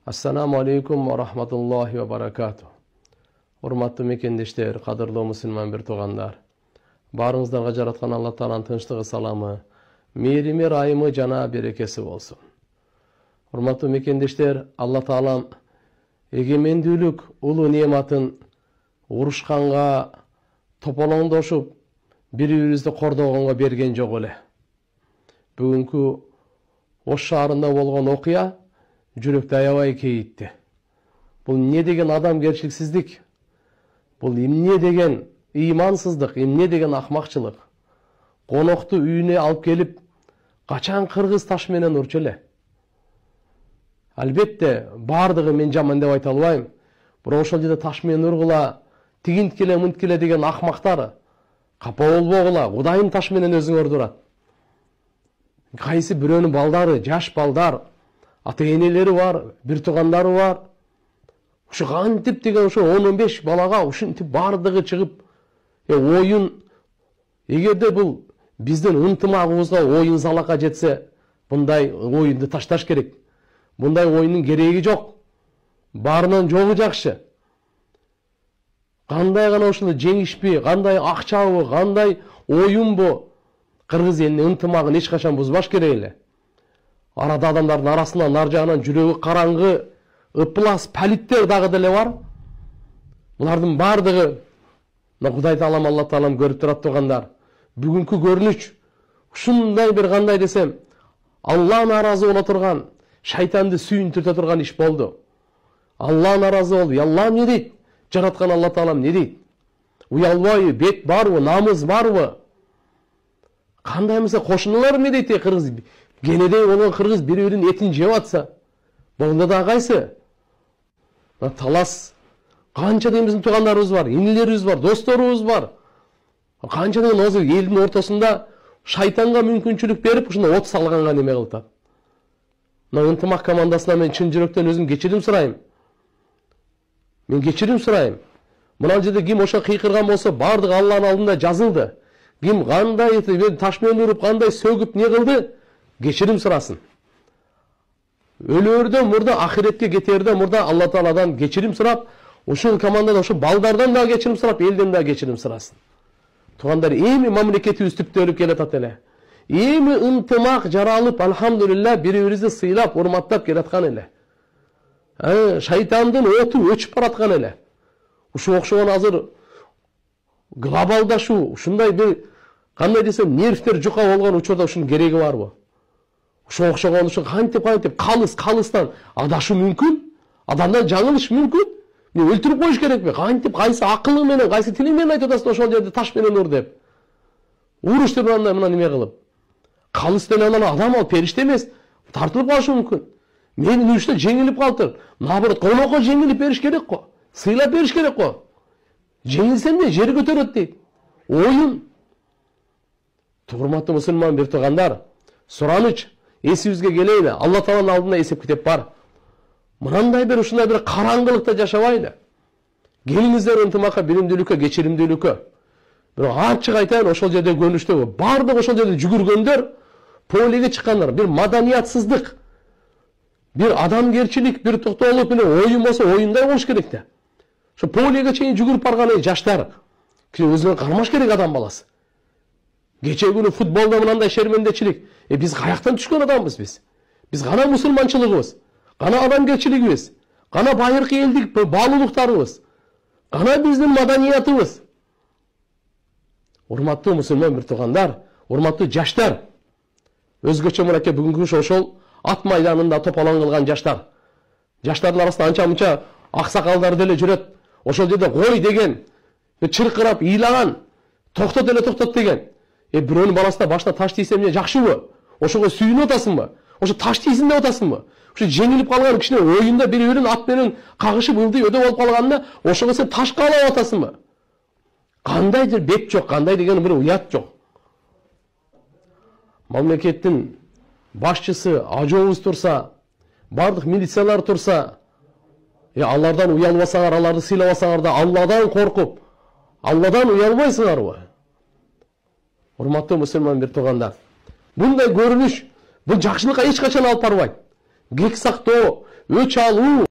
Assalamu alaikum wa rahmatullahi wa barakatuh. Урматтуу мекендештер, кадырлуу мусулман бир туугандар. Барыңыздарга жараткан Алла Тааланын тынчтыгы, саламы, мээрими, райымы жана берекеси болсун. Урматтуу мекендештер, Алла Таалам эгемендүүлүк улуу неаматын урушканга, тополоңдошуп, бири-бирибизди кордогонго берген жок эле. Бүгүнкү Ош шаарында болгон окуя жүрөктү аябай кейитти. Бул эмне деген адамгерчиликсиздик? Бул эмне деген ыймансыздык, эмне деген акмакчылык? Конокту үйүнө алып келип, качан кыргыз таш менен урчу эле? Албетте, бардыгы мен жаман деп айта албайм. Бирок ошол жерде таш менен ургула, тигинткиле, мынткиле деген акмактар капа болбогула, Кудайым таш менен өзүңөрдү урат. Кайсы бирөөнүн балдары, жаш балдар, ата-энелери бар, бир туугандары бар. Ушу кантип деген ошо 10-15 балага ушинтип бардыгы чыгып, оюн, эгерде бул биздин ынтымагыбызга оюн залакка жетсе, мындай оюнду ташташ керек. Мындай оюндун кереги жок. Баарынан жогу жакшы. Кандай гана ушуну жеңишпи, кандай акчабы, кандай оюнбу, кыргыз элинин ынтымагын эч качан бузбаш керек эле. Арада адамдардын арасынан, ар жагынан жүрөгү караңгы, ыплас, палиттер дагы деле бар. Булардын бардыгы Кудай Таалам, Алла Таалам көрүп турат тургандар. Бүгүнкү көрүнүш ушундай бир кандай десем, Алла наразы боло турган, шайтанды сүйүнтүртө турган иш болду. Алла наразы болду. Алла эмне дейт? Жараткан Алла Таалам эмне дейт? Уялбайбы, бет барбы, намыс барбы? Кандай эмесе кошуналар эмне дейт? Кыргыз кенедей болгон кыргыз бири-биринин этин жеп атса, болгондо да кайсы? Талас. Канча деген биздин туугандарыбыз бар, инилерибиз бар, досторубуз бар. Канча деген азыр элдин ортосунда шайтанга мүмкүнчүлүк берип, ушуну от салганга неме кылтат. Мына ынтымак командасына мен чын жүрөктөн өзүм кечирим сурайм. Мен кечирим сурайм. Мына жерде ким ошо кыйкырган болсо, бардыгы Алланын алдында жазылды. Ким кандай таш менен уруп, кандай сөгүп не кылды? Кечирим сурасын. Өлөрдөн мурда, ахиретке кетерден мурда Алла Тааладан кечирим сурап, ушул командада ошо балдардан да кечирим сурап, элден да кечирим сурасын. Туугандар, эми мамлекетибиз түптөлүп келатат эле. Эми ынтымак жаралып, алхамдулилла, бири-бирибизди сыйлап, урматтап келаткан эле. Шайтандын оту өчүп бараткан эле. Ушу окшогон азыр глобалдашуу, ушундай бир кандай десем, нервтер жука болгон учурда ушунун кереги барбы? Ошо окшогон ушу кантип калыстан адашуу мүмкүн? Адамдан жаңылыш мүмкүн? Мен өлтүрүп коюш керекпи? Кантип, кайсы акылың менен, кайсы тилиң менен айтып атасың ошол жерде таш менен ур деп? Уруштур мына неме кылып. Калыс деле адам ал, периште эмес, тартылып калышы мүмкүн. Менин урушта жеңилип калтыр. Наоборот, конокко жеңилип бериш керек го. Сыйлап бериш керек го. Жеңилсем де жер көтөрөт дейт. Оюн. Урматтуу мусулман бир туугандар, сураныч эсибизге келейли. Алла Тааланын алдында эсеп китеп бар. Мынандай бир ушундай бир караңгылыкта жашабайлы. Келиңиздер ынтымакка, билимдүүлүккө, кечиримдүүлүккө. Бирок ачык айтайын, ошол жерде көнүштө бардык ошол жерде жүгүргөндөр, полиге чыккандар, бир маданиятсыздык, бир адамгерчилик, бир токтоолук менен оюн болсо оюндай болуш керек да. Ошо полиге чейин жүгүрүп барган жаштар, өзүнө кармаш керек адам баласы. Кече күнү футболдо мынандай шермендечилик. Биз каяктан түшкөн адамбыз биз? Биз кана мусулманчылыгыбыз, кана адамгерчилигибиз, кана байыркы элдик баалуулуктарыбыз, кана биздин маданиятыбыз. Урматтуу мусулман бир туугандар, урматтуу жаштар. Өзгөчө мынакей бүгүнкү ошол ат майданында тополоң кылган жаштар. Жаштардын арасында анча-мынча аксакалдар деле жүрөт. Ошол жерде кой деген, чыркырап, ыйлаган, токтот эле токтот деген. Бирөөнүн баласына башына таш тийсе эмне жакшыбы? Ошого сүйүнүп атасыңбы? Ошо таш тийсин деп атасыңбы? Ошо жеңилип калган кичине оюнда бири-бирин ат менен кагышып ылдый өдө болуп калганда, ошого сен ташка алып атасыңбы? Кандайдыр бет жок, кандай деген бир уят жок. Мамлекеттин башчысы, ажообуз турса, бардык милициялар турса, алардан уялбасаңар, аларды сыйлабасаңар да Алладан коркуп, Алладан уялбайсыңарбы? Урматтуу мусулман бир туугандар, мындай көрүнүш бул жакшылыкка эч качан алып барбайт. Кек сактоо, өч алуу